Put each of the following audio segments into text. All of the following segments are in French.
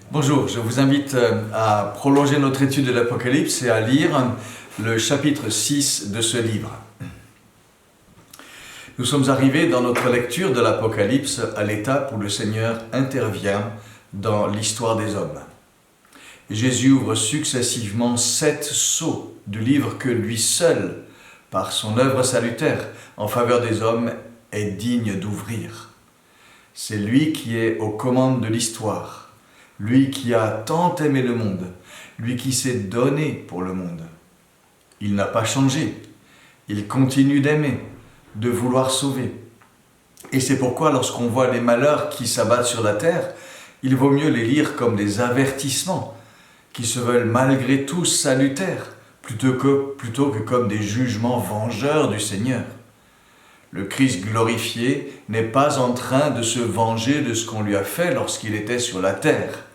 Bonjour, je vous invite à prolonger notre étude de l'Apocalypse et à lire le chapitre 6 de ce livre. Nous sommes arrivés dans notre lecture de l'Apocalypse à l'étape où le Seigneur intervient dans l'histoire des hommes. Jésus ouvre successivement 7 sceaux du livre que lui seul, par son œuvre salutaire en faveur des hommes, est digne d'ouvrir. C'est lui qui est aux commandes de l'histoire. Lui qui a tant aimé le monde, lui qui s'est donné pour le monde. Il n'a pas changé, il continue d'aimer, de vouloir sauver. Et c'est pourquoi lorsqu'on voit les malheurs qui s'abattent sur la terre, il vaut mieux les lire comme des avertissements qui se veulent malgré tout salutaires, plutôt que comme des jugements vengeurs du Seigneur. Le Christ glorifié n'est pas en train de se venger de ce qu'on lui a fait lorsqu'il était sur la terre.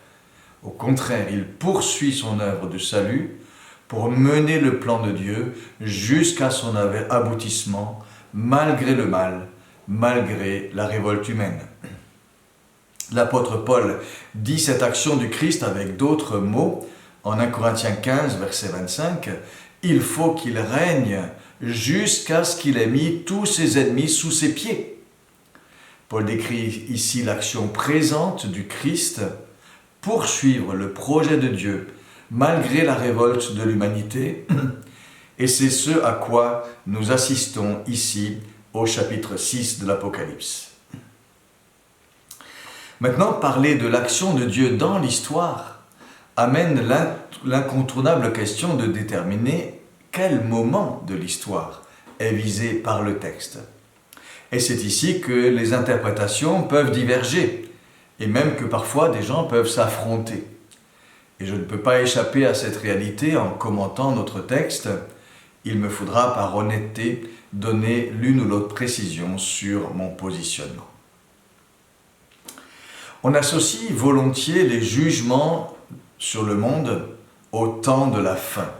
Au contraire, il poursuit son œuvre de salut pour mener le plan de Dieu jusqu'à son aboutissement, malgré le mal, malgré la révolte humaine. L'apôtre Paul dit cette action du Christ avec d'autres mots en 1 Corinthiens 15, verset 25. « Il faut qu'il règne jusqu'à ce qu'il ait mis tous ses ennemis sous ses pieds. » Paul décrit ici l'action présente du Christ, poursuivre le projet de Dieu malgré la révolte de l'humanité, et c'est ce à quoi nous assistons ici au chapitre 6 de l'Apocalypse. Maintenant, parler de l'action de Dieu dans l'histoire amène l'incontournable question de déterminer quel moment de l'histoire est visé par le texte. Et c'est ici que les interprétations peuvent diverger, et même que parfois des gens peuvent s'affronter. Et je ne peux pas échapper à cette réalité en commentant notre texte. Il me faudra par honnêteté donner l'une ou l'autre précision sur mon positionnement. On associe volontiers les jugements sur le monde au temps de la fin.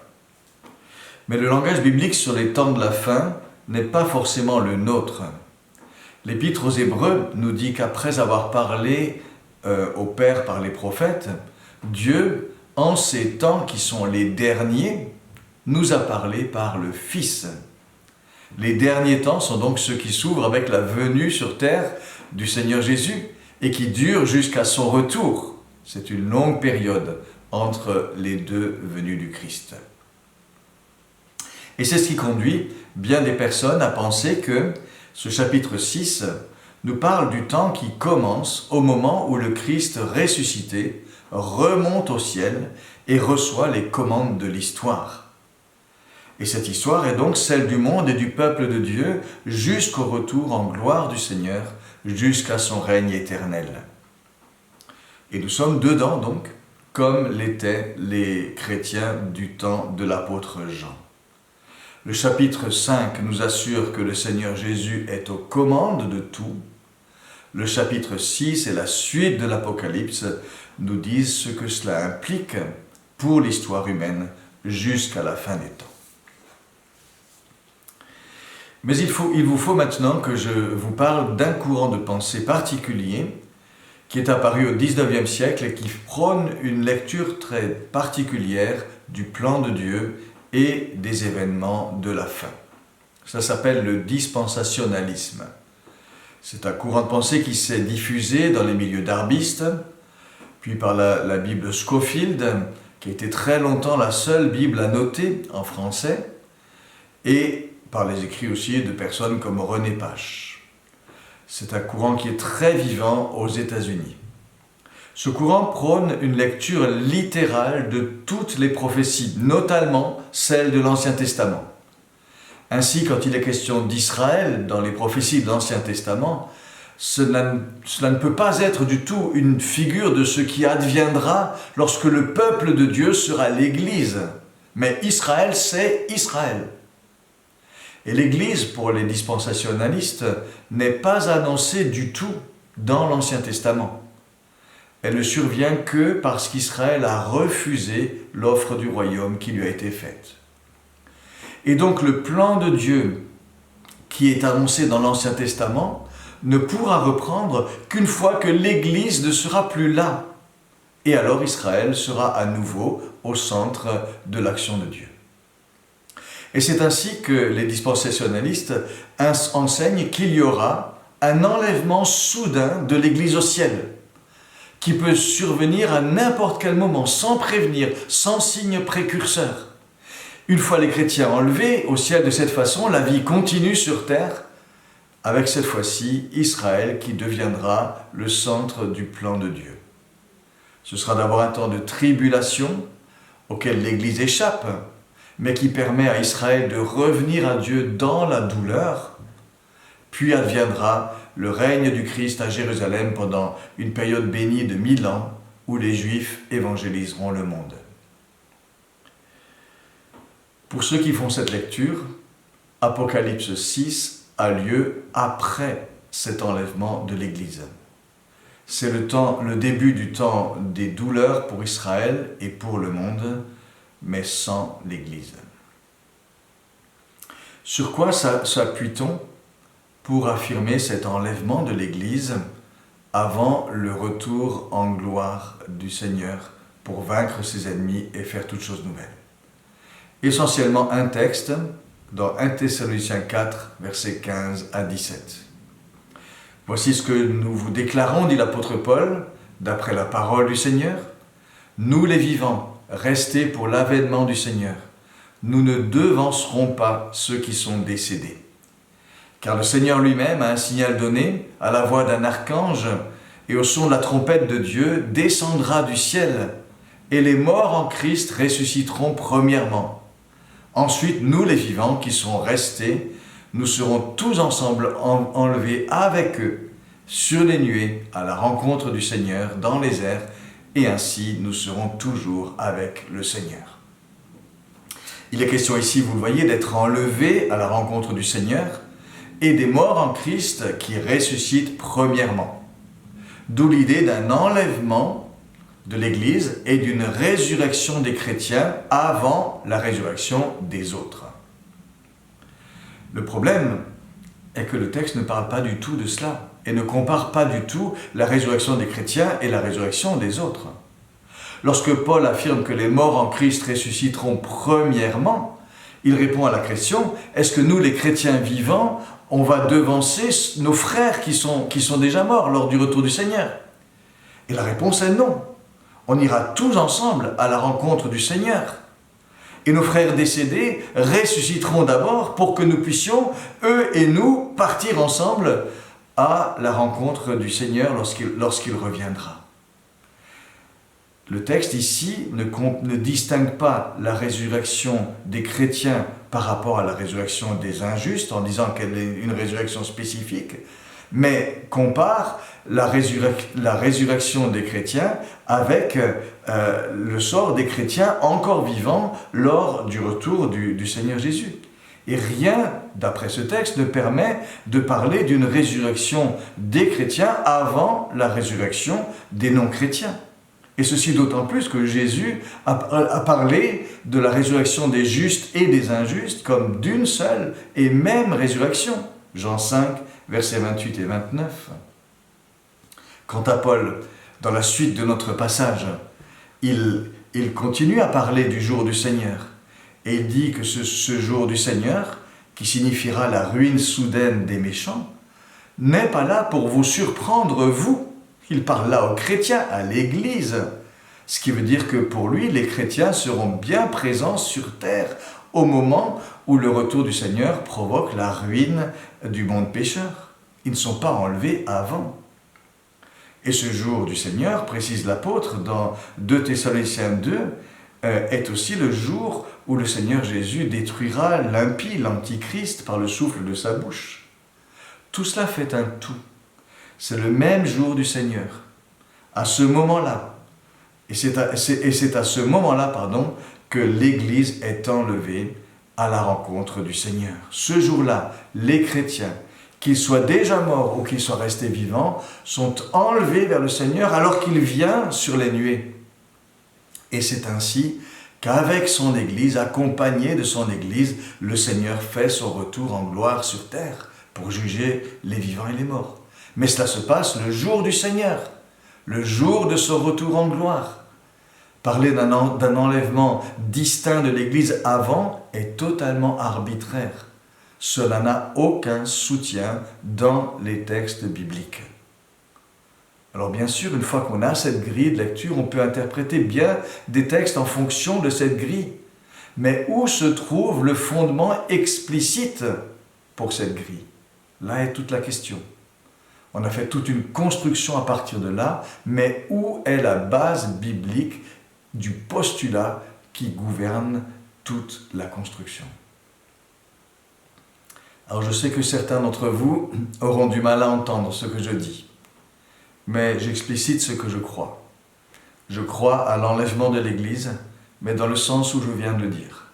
Mais le langage biblique sur les temps de la fin n'est pas forcément le nôtre. L'Épître aux Hébreux nous dit qu'après avoir parlé au Père par les prophètes, Dieu, en ces temps qui sont les derniers, nous a parlé par le Fils. Les derniers temps sont donc ceux qui s'ouvrent avec la venue sur terre du Seigneur Jésus et qui durent jusqu'à son retour. C'est une longue période entre les deux venues du Christ. Et c'est ce qui conduit bien des personnes à penser que ce chapitre 6 nous parle du temps qui commence au moment où le Christ ressuscité remonte au ciel et reçoit les commandes de l'histoire. Et cette histoire est donc celle du monde et du peuple de Dieu jusqu'au retour en gloire du Seigneur, jusqu'à son règne éternel. Et nous sommes dedans donc, comme l'étaient les chrétiens du temps de l'apôtre Jean. Le chapitre 5 nous assure que le Seigneur Jésus est aux commandes de tout. Le chapitre 6 et la suite de l'Apocalypse nous disent ce que cela implique pour l'histoire humaine jusqu'à la fin des temps. Mais il vous faut maintenant que je vous parle d'un courant de pensée particulier qui est apparu au XIXe siècle et qui prône une lecture très particulière du plan de Dieu et des événements de la fin. Ça s'appelle le dispensationalisme. C'est un courant de pensée qui s'est diffusé dans les milieux darbistes, puis par la Bible Scofield, qui a été très longtemps la seule Bible à noter en français, et par les écrits aussi de personnes comme René Pache. C'est un courant qui est très vivant aux États-Unis. Ce courant prône une lecture littérale de toutes les prophéties, notamment celles de l'Ancien Testament. Ainsi, quand il est question d'Israël dans les prophéties de l'Ancien Testament, cela ne peut pas être du tout une figure de ce qui adviendra lorsque le peuple de Dieu sera l'Église. Mais Israël, c'est Israël. Et l'Église, pour les dispensationalistes, n'est pas annoncée du tout dans l'Ancien Testament. Elle ne survient que parce qu'Israël a refusé l'offre du royaume qui lui a été faite. Et donc le plan de Dieu qui est annoncé dans l'Ancien Testament ne pourra reprendre qu'une fois que l'Église ne sera plus là. Et alors Israël sera à nouveau au centre de l'action de Dieu. Et c'est ainsi que les dispensationalistes enseignent qu'il y aura un enlèvement soudain de l'Église au ciel, qui peut survenir à n'importe quel moment, sans prévenir, sans signe précurseur. Une fois les chrétiens enlevés au ciel de cette façon, la vie continue sur terre, avec cette fois-ci Israël qui deviendra le centre du plan de Dieu. Ce sera d'abord un temps de tribulation auquel l'Église échappe, mais qui permet à Israël de revenir à Dieu dans la douleur. Puis adviendra le règne du Christ à Jérusalem pendant une période bénie de 1000 ans où les Juifs évangéliseront le monde. Pour ceux qui font cette lecture, Apocalypse 6 a lieu après cet enlèvement de l'Église. C'est le début du temps des douleurs pour Israël et pour le monde, mais sans l'Église. Sur quoi s'appuie-t-on pour affirmer cet enlèvement de l'Église avant le retour en gloire du Seigneur pour vaincre ses ennemis et faire toutes choses nouvelles? Essentiellement un texte dans 1 Thessaloniciens 4, versets 15 à 17. Voici ce que nous vous déclarons, dit l'apôtre Paul, d'après la parole du Seigneur. Nous les vivants, restés pour l'avènement du Seigneur, nous ne devancerons pas ceux qui sont décédés. Car le Seigneur lui-même a un signal donné, à la voix d'un archange, et au son de la trompette de Dieu, descendra du ciel, et les morts en Christ ressusciteront premièrement. Ensuite, nous les vivants qui sont restés, nous serons tous ensemble enlevés avec eux sur les nuées à la rencontre du Seigneur dans les airs, et ainsi nous serons toujours avec le Seigneur. Il est question ici, vous le voyez, d'être enlevés à la rencontre du Seigneur et des morts en Christ qui ressuscitent premièrement. D'où l'idée d'un enlèvement de l'Église et d'une résurrection des chrétiens avant la résurrection des autres. Le problème est que le texte ne parle pas du tout de cela et ne compare pas du tout la résurrection des chrétiens et la résurrection des autres. Lorsque Paul affirme que les morts en Christ ressusciteront premièrement, il répond à la question, est-ce que nous, les chrétiens vivants, on va devancer nos frères qui sont déjà morts lors du retour du Seigneur? Et la réponse est non. On ira tous ensemble à la rencontre du Seigneur. Et nos frères décédés ressusciteront d'abord pour que nous puissions, eux et nous, partir ensemble à la rencontre du Seigneur lorsqu'il reviendra. Le texte ici ne distingue pas la résurrection des chrétiens par rapport à la résurrection des injustes en disant qu'elle est une résurrection spécifique, mais compare la résurrection des chrétiens avec le sort des chrétiens encore vivants lors du retour du Seigneur Jésus. Et rien, d'après ce texte, ne permet de parler d'une résurrection des chrétiens avant la résurrection des non-chrétiens. Et ceci d'autant plus que Jésus a parlé de la résurrection des justes et des injustes comme d'une seule et même résurrection. Jean 5, versets 28 et 29. Quant à Paul, dans la suite de notre passage, il continue à parler du jour du Seigneur. Et il dit que ce jour du Seigneur, qui signifiera la ruine soudaine des méchants, n'est pas là pour vous surprendre, vous. Il parle là aux chrétiens, à l'Église. Ce qui veut dire que pour lui, les chrétiens seront bien présents sur terre au moment où le retour du Seigneur provoque la ruine du monde pécheur. Ils ne sont pas enlevés avant. Et ce jour du Seigneur, précise l'apôtre dans 2 Thessaloniciens 2, est aussi le jour où le Seigneur Jésus détruira l'impie, l'antichrist, par le souffle de sa bouche. Tout cela fait un tout. C'est le même jour du Seigneur. À ce moment-là, et c'est à ce moment-là, que l'Église est enlevée à la rencontre du Seigneur. Ce jour-là, les chrétiens, qu'ils soient déjà morts ou qu'ils soient restés vivants, sont enlevés vers le Seigneur alors qu'il vient sur les nuées. Et c'est ainsi qu'avec son Église, accompagné de son Église, le Seigneur fait son retour en gloire sur terre pour juger les vivants et les morts. Mais cela se passe le jour du Seigneur, le jour de son retour en gloire. Parler d'un enlèvement distinct de l'Église avant est totalement arbitraire. Cela n'a aucun soutien dans les textes bibliques. Alors bien sûr, une fois qu'on a cette grille de lecture, on peut interpréter bien des textes en fonction de cette grille. Mais où se trouve le fondement explicite pour cette grille? Là est toute la question. On a fait toute une construction à partir de là, mais où est la base biblique du postulat qui gouverne toute la construction? Alors je sais que certains d'entre vous auront du mal à entendre ce que je dis, mais j'explicite ce que je crois. Je crois à l'enlèvement de l'Église, mais dans le sens où je viens de le dire,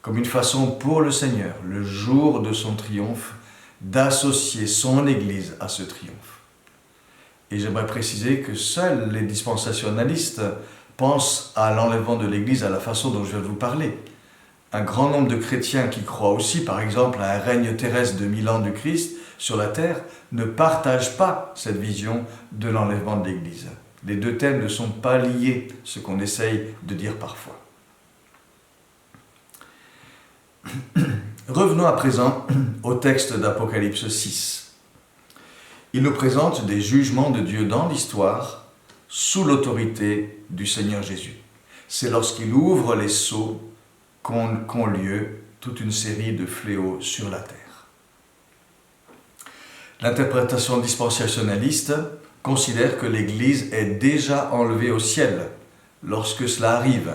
comme une façon pour le Seigneur, le jour de son triomphe, d'associer son Église à ce triomphe. Et j'aimerais préciser que seuls les dispensationalistes pensent à l'enlèvement de l'Église à la façon dont je viens de vous parler. Un grand nombre de chrétiens qui croient aussi, par exemple, à un règne terrestre de 1000 ans du Christ sur la terre, ne partagent pas cette vision de l'enlèvement de l'Église. Les deux thèmes ne sont pas liés, ce qu'on essaye de dire parfois. Revenons à présent au texte d'Apocalypse 6. Il nous présente des jugements de Dieu dans l'histoire sous l'autorité du Seigneur Jésus. C'est lorsqu'il ouvre les sceaux qu'ont lieu toute une série de fléaux sur la terre. L'interprétation dispensationaliste considère que l'Église est déjà enlevée au ciel lorsque cela arrive.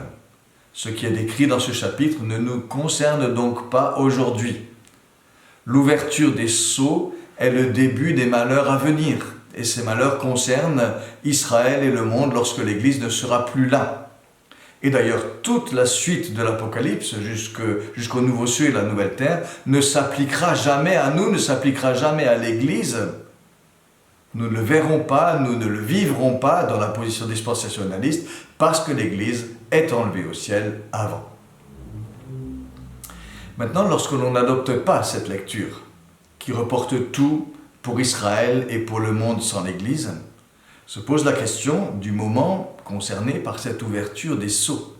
Ce qui est décrit dans ce chapitre ne nous concerne donc pas aujourd'hui. L'ouverture des sceaux est le début des malheurs à venir, et ces malheurs concernent Israël et le monde lorsque l'Église ne sera plus là. Et d'ailleurs, toute la suite de l'Apocalypse, jusqu'au nouveau ciel et la nouvelle terre, ne s'appliquera jamais à nous, ne s'appliquera jamais à l'Église. Nous ne le verrons pas, nous ne le vivrons pas dans la position dispensationaliste, parce que l'Église est enlevée au ciel avant. Maintenant, lorsque l'on n'adopte pas cette lecture, qui reporte tout pour Israël et pour le monde sans l'Église, se pose la question du moment concerné par cette ouverture des sceaux.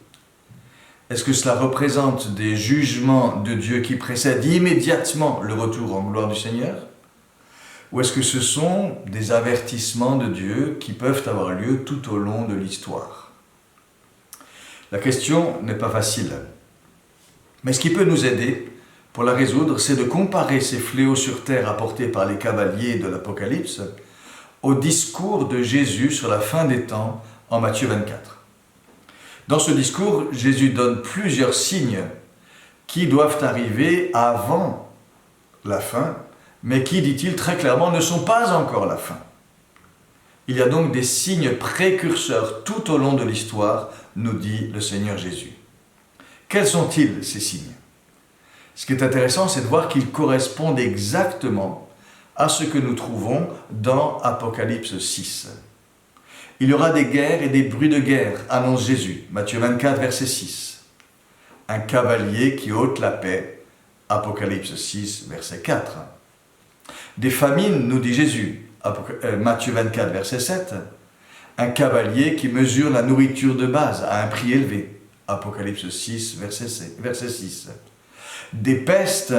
Est-ce que cela représente des jugements de Dieu qui précèdent immédiatement le retour en gloire du Seigneur? Ou est-ce que ce sont des avertissements de Dieu qui peuvent avoir lieu tout au long de l'histoire? La question n'est pas facile. Mais ce qui peut nous aider pour la résoudre, c'est de comparer ces fléaux sur terre apportés par les cavaliers de l'Apocalypse au discours de Jésus sur la fin des temps en Matthieu 24. Dans ce discours, Jésus donne plusieurs signes qui doivent arriver avant la fin, mais qui, dit-il très clairement, ne sont pas encore la fin. Il y a donc des signes précurseurs tout au long de l'histoire, nous dit le Seigneur Jésus. Quels sont-ils, ces signes? Ce qui est intéressant, c'est de voir qu'ils correspondent exactement à ce que nous trouvons dans Apocalypse 6. Il y aura des guerres et des bruits de guerre, annonce Jésus, Matthieu 24, verset 6. Un cavalier qui ôte la paix, Apocalypse 6, verset 4. Des famines, nous dit Jésus, Matthieu 24, verset 7. Un cavalier qui mesure la nourriture de base à un prix élevé, Apocalypse 6, verset 6. Des pestes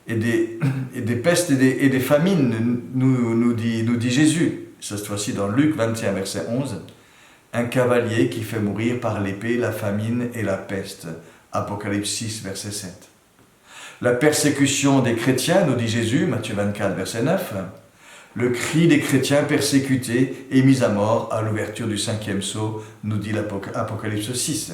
et des famines, nous dit Jésus, cette fois-ci dans Luc 21, verset 11, un cavalier qui fait mourir par l'épée, la famine et la peste, Apocalypse 6, verset 7. La persécution des chrétiens, nous dit Jésus, Matthieu 24, verset 9, le cri des chrétiens persécutés et mis à mort à l'ouverture du 5e sceau, nous dit l'Apocalypse 6.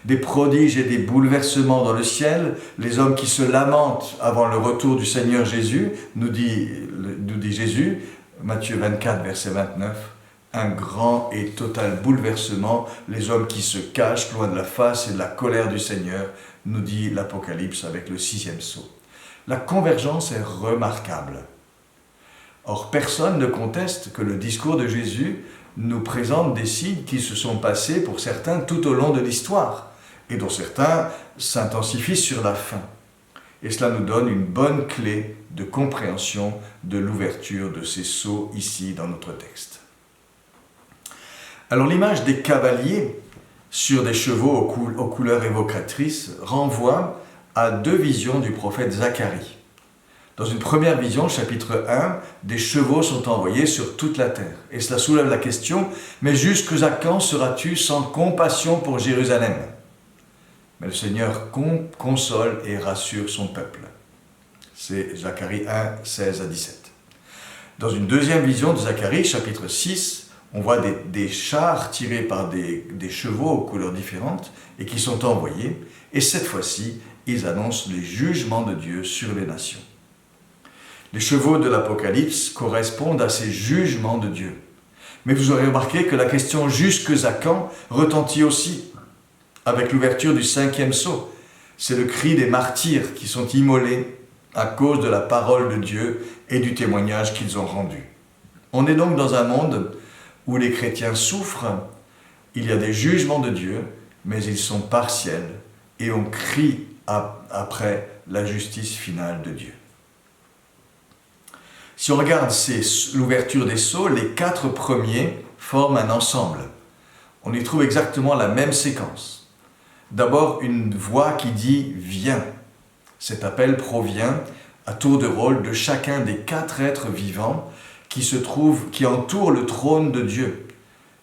Des prodiges et des bouleversements dans le ciel, les hommes qui se lamentent avant le retour du Seigneur Jésus, nous dit Jésus, Matthieu 24, verset 29, un grand et total bouleversement, les hommes qui se cachent loin de la face et de la colère du Seigneur, nous dit l'Apocalypse avec le 6e sceau. La convergence est remarquable. Or, personne ne conteste que le discours de Jésus nous présente des signes qui se sont passés pour certains tout au long de l'histoire, et dont certains s'intensifient sur la fin. Et cela nous donne une bonne clé de compréhension de l'ouverture de ces sceaux ici dans notre texte. Alors l'image des cavaliers sur des chevaux aux couleurs évocatrices renvoie à deux visions du prophète Zacharie. Dans une première vision, chapitre 1, des chevaux sont envoyés sur toute la terre. Et cela soulève la question, mais jusqu'à quand seras-tu sans compassion pour Jérusalem ? Mais le Seigneur console et rassure son peuple. C'est Zacharie 1, 16 à 17. Dans une deuxième vision de Zacharie, chapitre 6, on voit des chars tirés par des chevaux aux couleurs différentes et qui sont envoyés. Et cette fois-ci, ils annoncent les jugements de Dieu sur les nations. Les chevaux de l'Apocalypse correspondent à ces jugements de Dieu. Mais vous aurez remarqué que la question « jusqu'à quand » retentit aussi avec l'ouverture du 5e sceau. C'est le cri des martyrs qui sont immolés à cause de la parole de Dieu et du témoignage qu'ils ont rendu. On est donc dans un monde où les chrétiens souffrent, il y a des jugements de Dieu, mais ils sont partiels et on crie après la justice finale de Dieu. Si on regarde l'ouverture des sceaux, les 4 premiers forment un ensemble. On y trouve exactement la même séquence. D'abord, une voix qui dit « Viens ». Cet appel provient à tour de rôle de chacun des 4 êtres vivants qui entourent le trône de Dieu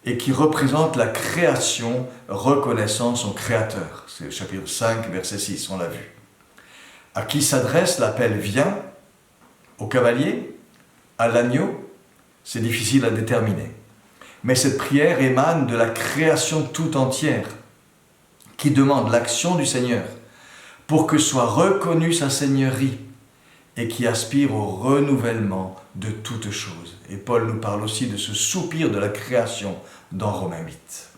et qui représentent la création reconnaissant son Créateur. C'est le chapitre 5, verset 6, on l'a vu. À qui s'adresse l'appel « Viens » ? Au cavalier ? À l'agneau ? C'est difficile à déterminer. Mais cette prière émane de la création tout entière qui demande l'action du Seigneur pour que soit reconnue sa seigneurie et qui aspire au renouvellement de toutes choses. Et Paul nous parle aussi de ce soupir de la création dans Romains 8.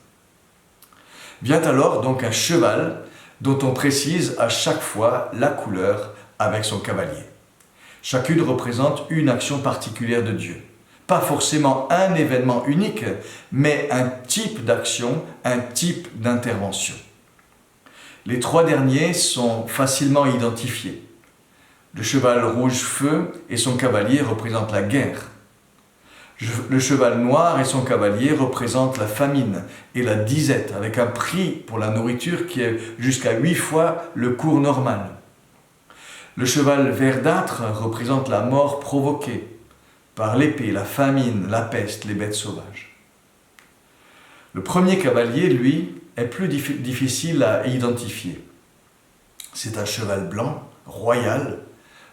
Vient alors donc un cheval dont on précise à chaque fois la couleur avec son cavalier. Chacune représente une action particulière de Dieu. Pas forcément un événement unique, mais un type d'action, un type d'intervention. Les 3 derniers sont facilement identifiés. Le cheval rouge-feu et son cavalier représentent la guerre. Le cheval noir et son cavalier représentent la famine et la disette, avec un prix pour la nourriture qui est jusqu'à 8 fois le cours normal. Le cheval verdâtre représente la mort provoquée par l'épée, la famine, la peste, les bêtes sauvages. Le premier cavalier, lui, est plus difficile à identifier. C'est un cheval blanc, royal,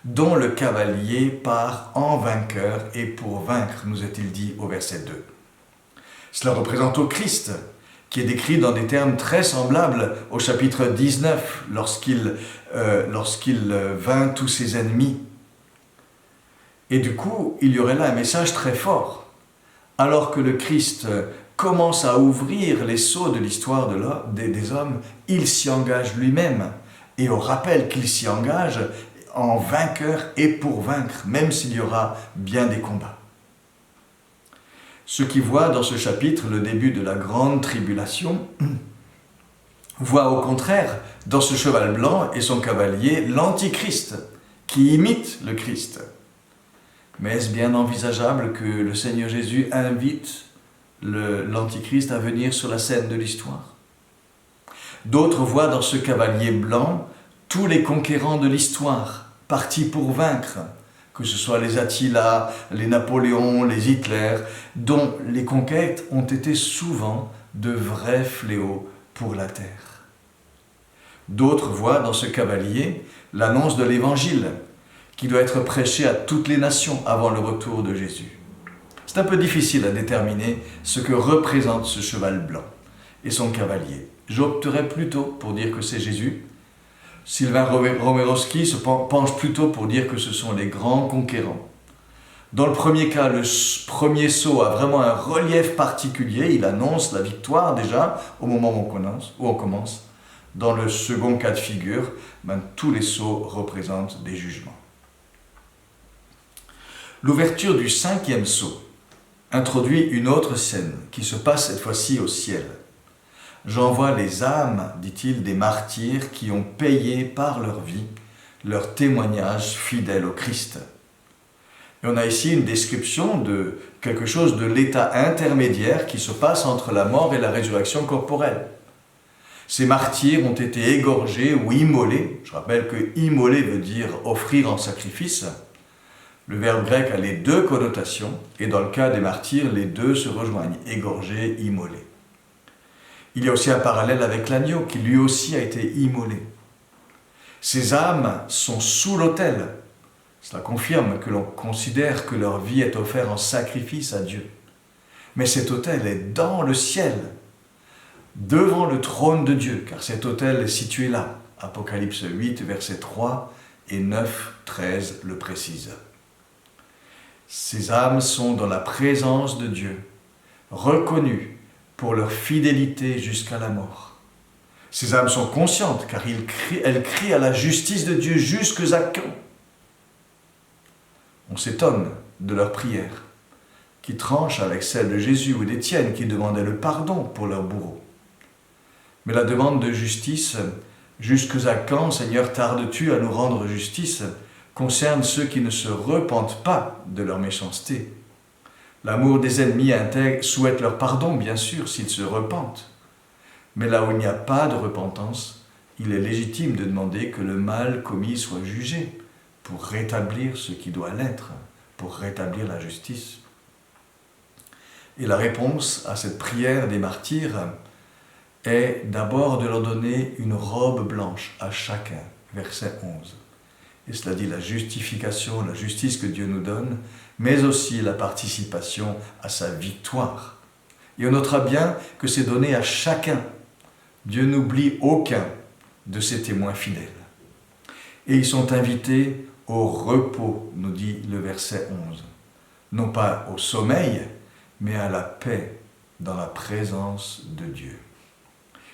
dont le cavalier part en vainqueur et pour vaincre, nous est-il dit au verset 2. Cela représente au Christ, qui est décrit dans des termes très semblables au chapitre 19, lorsqu'il vainc tous ses ennemis. Et du coup, il y aurait là un message très fort. Alors que le Christ commence à ouvrir les sceaux de l'histoire des hommes, il s'y engage lui-même. Et on rappelle qu'il s'y engage en vainqueur et pour vaincre, même s'il y aura bien des combats. Ceux qui voient dans ce chapitre le début de la grande tribulation voient au contraire dans ce cheval blanc et son cavalier l'antichrist qui imite le Christ. Mais est-ce bien envisageable que le Seigneur Jésus invite l'antichrist à venir sur la scène de l'histoire ? D'autres voient dans ce cavalier blanc tous les conquérants de l'histoire, partis pour vaincre, que ce soit les Attila, les Napoléon, les Hitler, dont les conquêtes ont été souvent de vrais fléaux pour la terre. D'autres voient dans ce cavalier l'annonce de l'Évangile, qui doit être prêché à toutes les nations avant le retour de Jésus. C'est un peu difficile à déterminer ce que représente ce cheval blanc et son cavalier. J'opterais plutôt pour dire que c'est Jésus. Sylvain Romerowski se penche plutôt pour dire que ce sont les grands conquérants. Dans le premier cas, le premier sceau a vraiment un relief particulier, il annonce la victoire déjà au moment où on commence. Dans le second cas de figure, tous les sceaux représentent des jugements. L'ouverture du 5e sceau introduit une autre scène qui se passe cette fois-ci au ciel. J'envoie les âmes, dit-il, des martyrs qui ont payé par leur vie leur témoignage fidèle au Christ. Et on a ici une description de quelque chose de l'état intermédiaire qui se passe entre la mort et la résurrection corporelle. Ces martyrs ont été égorgés ou immolés. Je rappelle que immoler veut dire offrir en sacrifice. Le verbe grec a les deux connotations, et dans le cas des martyrs, les deux se rejoignent, égorgé, immolé. Il y a aussi un parallèle avec l'agneau, qui lui aussi a été immolé. Ces âmes sont sous l'autel. Cela confirme que l'on considère que leur vie est offerte en sacrifice à Dieu. Mais cet autel est dans le ciel, devant le trône de Dieu, car cet autel est situé là. Apocalypse 8, versets 3 et 9, 13 le précise. Ces âmes sont dans la présence de Dieu, reconnues pour leur fidélité jusqu'à la mort. Ces âmes sont conscientes, car elles crient à la justice de Dieu jusque à quand. On s'étonne de leur prière, qui tranche avec celle de Jésus ou d'Étienne, qui demandait le pardon pour leur bourreau. Mais la demande de justice, jusque à quand, Seigneur, tardes-tu à nous rendre justice, concerne ceux qui ne se repentent pas de leur méchanceté. L'amour des ennemis souhaite leur pardon, bien sûr, s'ils se repentent. Mais là où il n'y a pas de repentance, il est légitime de demander que le mal commis soit jugé pour rétablir ce qui doit l'être, pour rétablir la justice. Et la réponse à cette prière des martyrs est d'abord de leur donner une robe blanche à chacun, verset 11. Et cela dit la justification, la justice que Dieu nous donne, mais aussi la participation à sa victoire. Et on notera bien que c'est donné à chacun. Dieu n'oublie aucun de ses témoins fidèles. Et ils sont invités au repos, nous dit le verset 11. Non pas au sommeil, mais à la paix dans la présence de Dieu.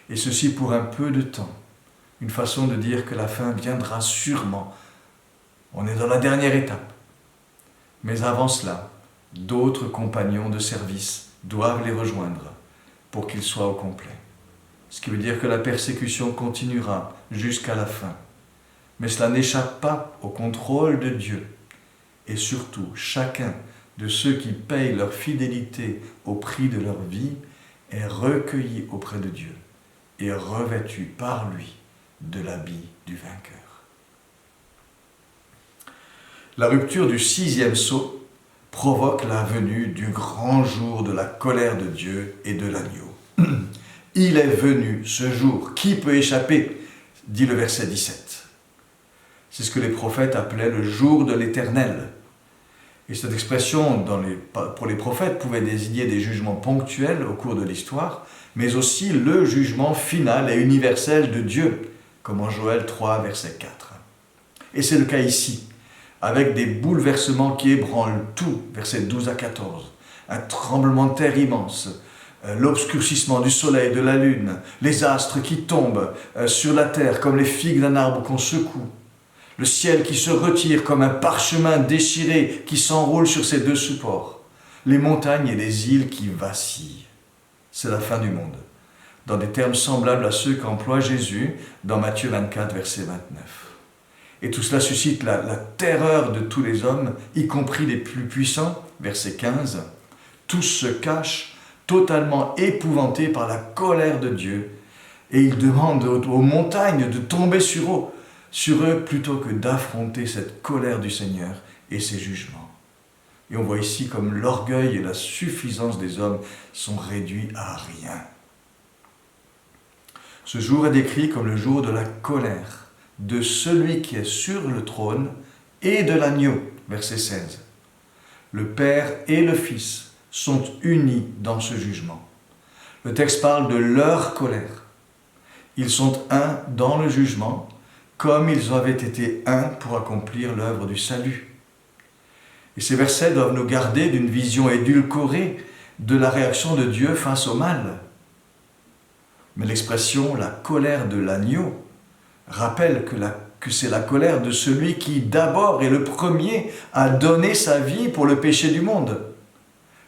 Et ceci pour un peu de temps. Une façon de dire que la fin viendra sûrement. On est dans la dernière étape. Mais avant cela, d'autres compagnons de service doivent les rejoindre pour qu'ils soient au complet. Ce qui veut dire que la persécution continuera jusqu'à la fin. Mais cela n'échappe pas au contrôle de Dieu. Et surtout, chacun de ceux qui payent leur fidélité au prix de leur vie est recueilli auprès de Dieu et revêtu par lui de l'habit du vainqueur. La rupture du 6e sceau provoque la venue du grand jour de la colère de Dieu et de l'agneau. Il est venu ce jour. Qui peut échapper ? Dit le verset 17. C'est ce que les prophètes appelaient le jour de l'Éternel. Et cette expression pour les prophètes pouvait désigner des jugements ponctuels au cours de l'histoire, mais aussi le jugement final et universel de Dieu, comme en Joël 3, verset 4. Et c'est le cas ici, avec des bouleversements qui ébranlent tout, versets 12 à 14. Un tremblement de terre immense, l'obscurcissement du soleil, de la lune, les astres qui tombent sur la terre comme les figues d'un arbre qu'on secoue, le ciel qui se retire comme un parchemin déchiré qui s'enroule sur ses deux supports, les montagnes et les îles qui vacillent. C'est la fin du monde, dans des termes semblables à ceux qu'emploie Jésus dans Matthieu 24, verset 29. Et tout cela suscite la terreur de tous les hommes, y compris les plus puissants, verset 15. Tous se cachent, totalement épouvantés par la colère de Dieu, et ils demandent aux montagnes de tomber sur eux plutôt que d'affronter cette colère du Seigneur et ses jugements. Et on voit ici comme l'orgueil et la suffisance des hommes sont réduits à rien. Ce jour est décrit comme le jour de la colère de celui qui est sur le trône et de l'agneau, verset 16. Le Père et le Fils sont unis dans ce jugement. Le texte parle de leur colère. Ils sont un dans le jugement, comme ils avaient été un pour accomplir l'œuvre du salut. Et ces versets doivent nous garder d'une vision édulcorée de la réaction de Dieu face au mal. Mais l'expression « la colère de l'agneau » rappelle que c'est la colère de celui qui d'abord est le premier à donner sa vie pour le péché du monde.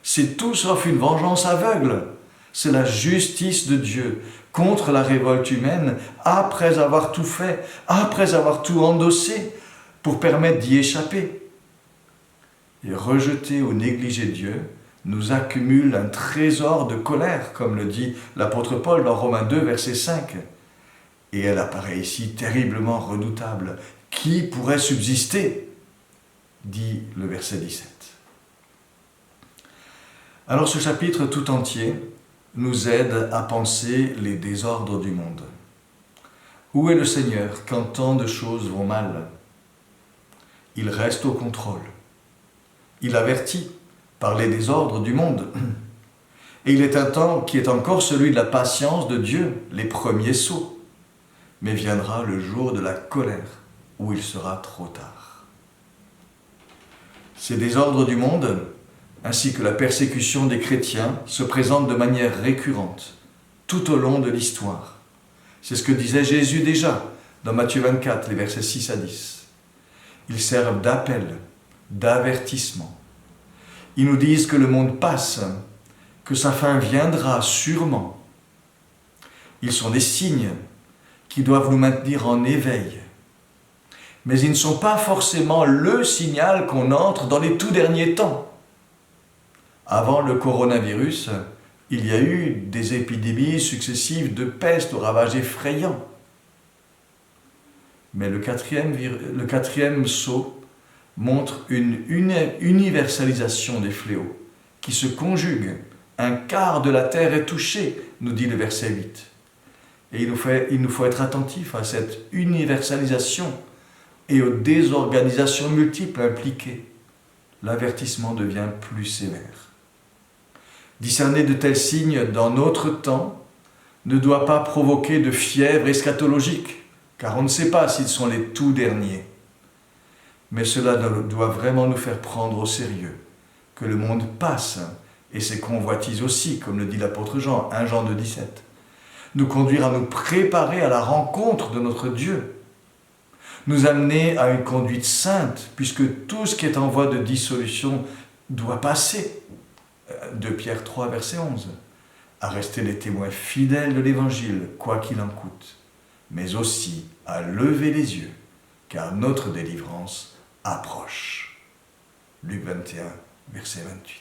C'est tout sauf une vengeance aveugle. C'est la justice de Dieu contre la révolte humaine après avoir tout fait, après avoir tout endossé pour permettre d'y échapper. et rejeter ou négliger Dieu nous accumule un trésor de colère, comme le dit l'apôtre Paul dans Romains 2, verset 5. Et elle apparaît ici terriblement redoutable. Qui pourrait subsister ? Dit le verset 17. Alors ce chapitre tout entier nous aide à penser les désordres du monde. Où est le Seigneur quand tant de choses vont mal ? Il reste au contrôle. Il avertit par les désordres du monde. Et il est un temps qui est encore celui de la patience de Dieu, les premiers sauts. Mais viendra le jour de la colère, où il sera trop tard. Ces désordres du monde, ainsi que la persécution des chrétiens, se présentent de manière récurrente, tout au long de l'histoire. C'est ce que disait Jésus déjà, dans Matthieu 24, les versets 6 à 10. Ils servent d'appel, d'avertissement. Ils nous disent que le monde passe, que sa fin viendra sûrement. Ils sont des signes qui doivent nous maintenir en éveil. Mais ils ne sont pas forcément le signal qu'on entre dans les tout derniers temps. Avant le coronavirus, il y a eu des épidémies successives de peste aux ravages effrayants. Mais le quatrième sceau montre une universalisation des fléaux qui se conjuguent. Un quart de la terre est touché, nous dit le verset 8. Et il nous faut être attentifs à cette universalisation et aux désorganisations multiples impliquées. L'avertissement devient plus sévère. Discerner de tels signes dans notre temps ne doit pas provoquer de fièvre eschatologique, car on ne sait pas s'ils sont les tout derniers. Mais cela doit vraiment nous faire prendre au sérieux que le monde passe, et ses convoitises aussi, comme le dit l'apôtre Jean, 1 Jean 2, 17. Nous conduire à nous préparer à la rencontre de notre Dieu. Nous amener à une conduite sainte, puisque tout ce qui est en voie de dissolution doit passer. 2 Pierre 3, verset 11. À rester les témoins fidèles de l'Évangile, quoi qu'il en coûte, mais aussi à lever les yeux, car notre délivrance approche. Luc 21, verset 28.